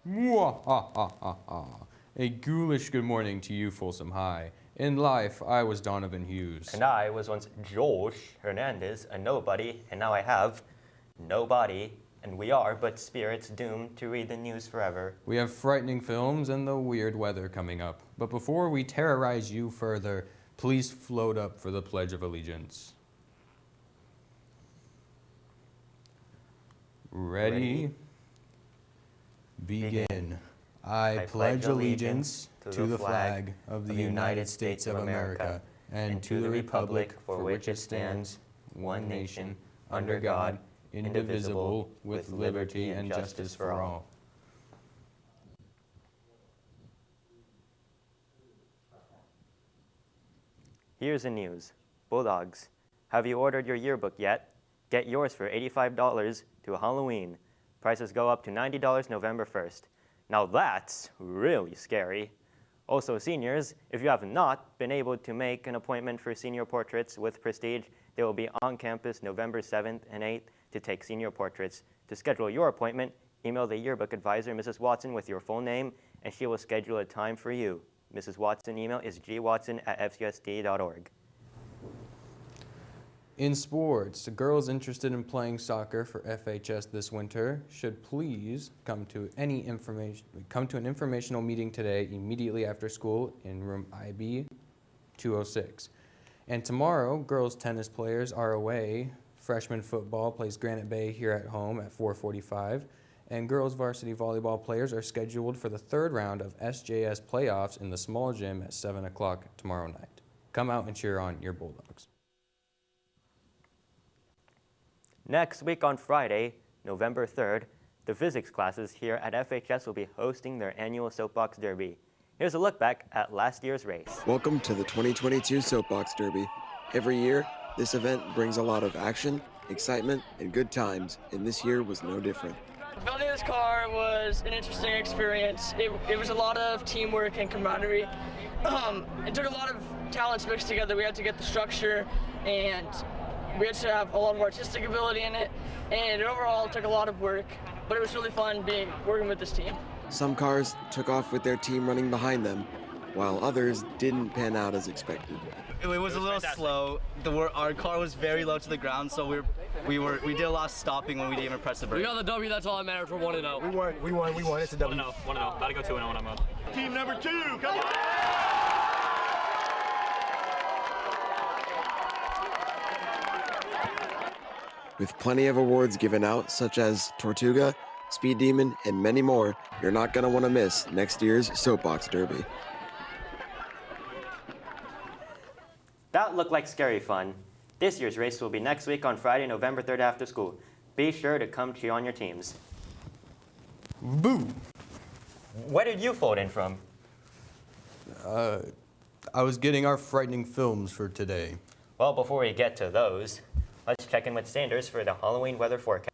Mwah-ha-ha-ha-ha. A ghoulish good morning to you, Folsom High. In life, I was Donovan Hughes. And I was once Josh Hernandez, a nobody, and now I have nobody, and we are but spirits doomed to read the news forever. We have frightening films and the weird weather coming up. But before we terrorize you further, please float up for the Pledge of Allegiance. Ready? Begin. I pledge allegiance to the flag of the United States of America and to the republic for which it stands, one nation, under God, indivisible, with liberty and justice for all. Here's the news. Bulldogs, have you ordered your yearbook yet? Get yours for $85 to Halloween. Prices go up to $90 November 1st. Now that's really scary. Also, seniors, if you have not been able to make an appointment for senior portraits with Prestige, they will be on campus November 7th and 8th to take senior portraits. To schedule your appointment, email the yearbook advisor, Mrs. Watson, with your full name, and she will schedule a time for you. Mrs. Watson's email is gwatson@fcsd.org. In sports, girls interested in playing soccer for FHS this winter should please come to an informational meeting today immediately after school in room IB 206. And tomorrow, girls tennis players are away. Freshman football plays Granite Bay here at home at 4:45. And girls varsity volleyball players are scheduled for the third round of SJS playoffs in the small gym at 7 o'clock tomorrow night. Come out and cheer on your Bulldogs. Next week on Friday, November 3rd, the physics classes here at FHS will be hosting their annual Soapbox Derby. Here's a look back at last year's race. Welcome to the 2022 Soapbox Derby. Every year, this event brings a lot of action, excitement, and good times, and this year was no different. Building this car was an interesting experience. It was a lot of teamwork and camaraderie. It took a lot of talents mixed together. We had to get the structure, and we had to have a lot of artistic ability in it, and it overall took a lot of work, but it was really fun working with this team. Some cars took off with their team running behind them, while others didn't pan out as expected. It was a little slow. Our car was very low to the ground, so we did a lot of stopping when we didn't even press the brake. We got the W, that's all that matters. We're 1-0. We won. It's a W. 1-0. About to go 2-0 when I'm up. Team number 2, come on! With plenty of awards given out, such as Tortuga, Speed Demon, and many more, you're not going to want to miss next year's Soapbox Derby. That looked like scary fun. This year's race will be next week on Friday, November 3rd after school. Be sure to come cheer on your teams. Boo! Where did you fold in from? I was getting our frightening films for today. Well, before we get to those, let's check in with Sanders for the Halloween weather forecast.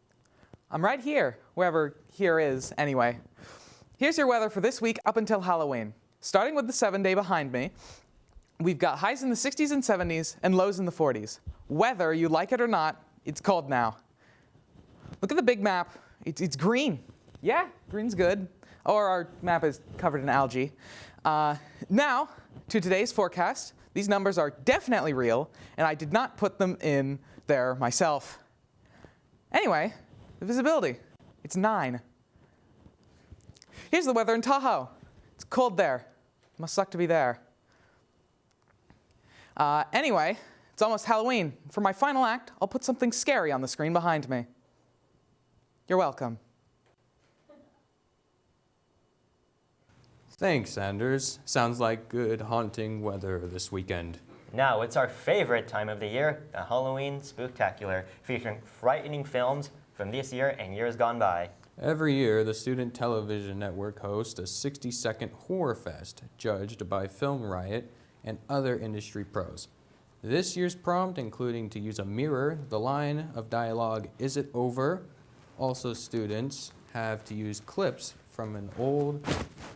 I'm right here, wherever here is, anyway. Here's your weather for this week up until Halloween. Starting with the 7-day behind me, we've got highs in the 60s and 70s and lows in the 40s. Whether you like it or not, it's cold now. Look at the big map. It's green. Yeah, green's good. Or our map is covered in algae. Now, to today's forecast. These numbers are definitely real, and I did not put them in there myself. Anyway, the visibility, it's 9. Here's the weather in Tahoe. It's cold there. Must suck to be there. Anyway, it's almost Halloween. For my final act, I'll put something scary on the screen behind me. You're welcome. Thanks, Sanders. Sounds like good haunting weather this weekend. Now, it's our favorite time of the year, the Halloween Spooktacular, featuring frightening films from this year and years gone by. Every year, the Student Television Network hosts a 60-second horror fest judged by Film Riot and other industry pros. This year's prompt, including to use a mirror, the line of dialogue, "Is it over?" Also, students have to use clips from an old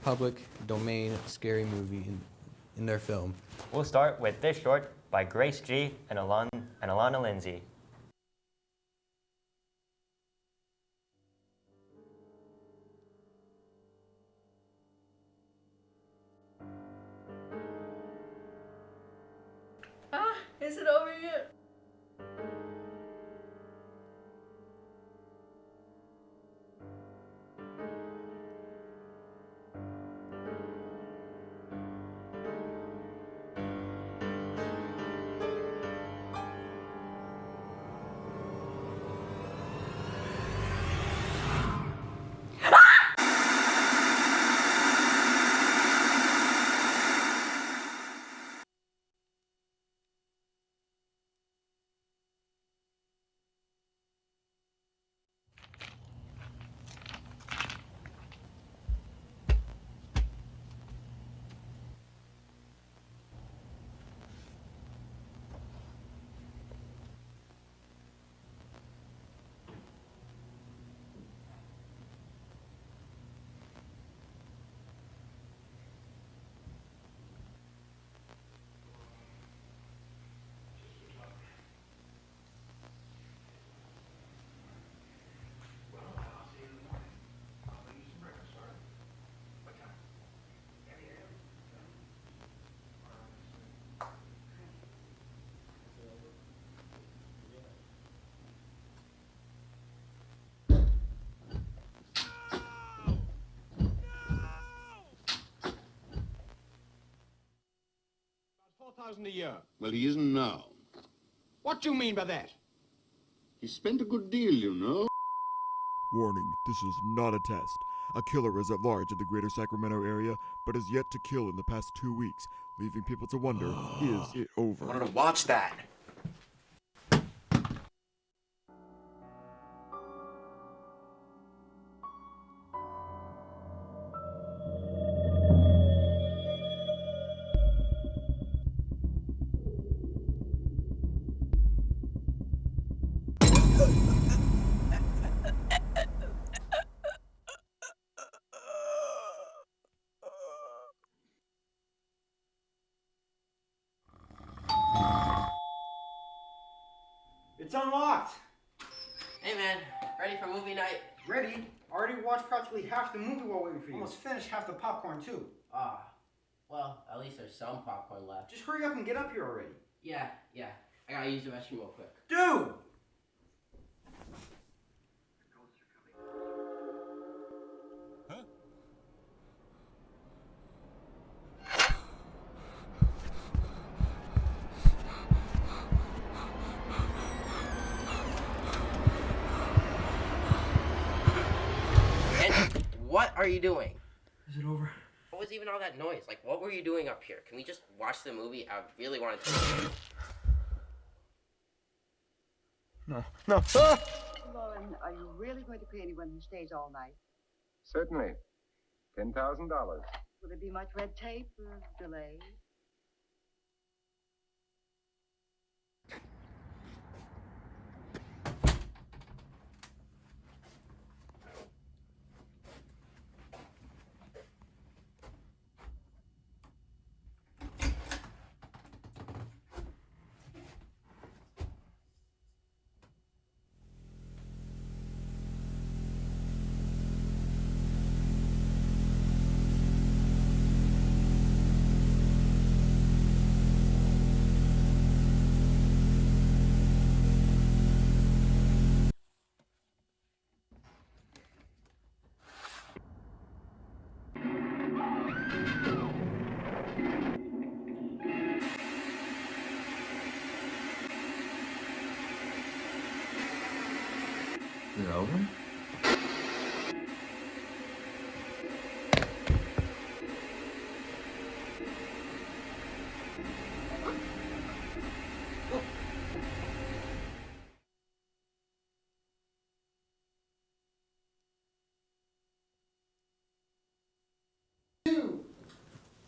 public domain scary movie in their film. We'll start with this short by Grace G. and Alana Lindsay. Is it over yet? $4,000 a year. Well, he isn't now. What do you mean by that? He spent a good deal, you know. Warning, this is not a test. A killer is at large in the greater Sacramento area, but has yet to kill in the past 2 weeks, leaving people to wonder, is it over? I wanted to watch that. It's unlocked. Hey man, ready for movie night? Ready? Already watched practically half the movie while waiting for you. Almost finished half the popcorn too. Ah, well, at least there's some popcorn left. Just hurry up and get up here already. Yeah. I gotta use the restroom real quick. Dude! And what are you doing? Is it over? What was even all that noise? Like, what were you doing up here? Can we just watch the movie? I really wanted to. No. Lauren, are you really going to pay anyone who stays all night? Certainly. $10,000. Will there be much red tape or delay? Is it over?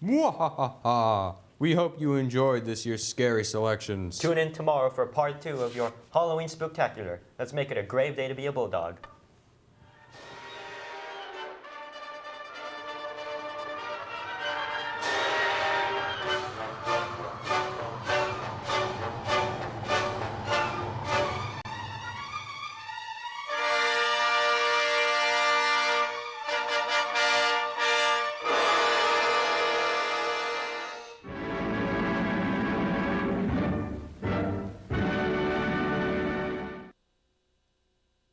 Mwahaha! We hope you enjoyed this year's scary selections. Tune in tomorrow for part 2 of your Halloween Spooktacular. Let's make it a grave day to be a bulldog.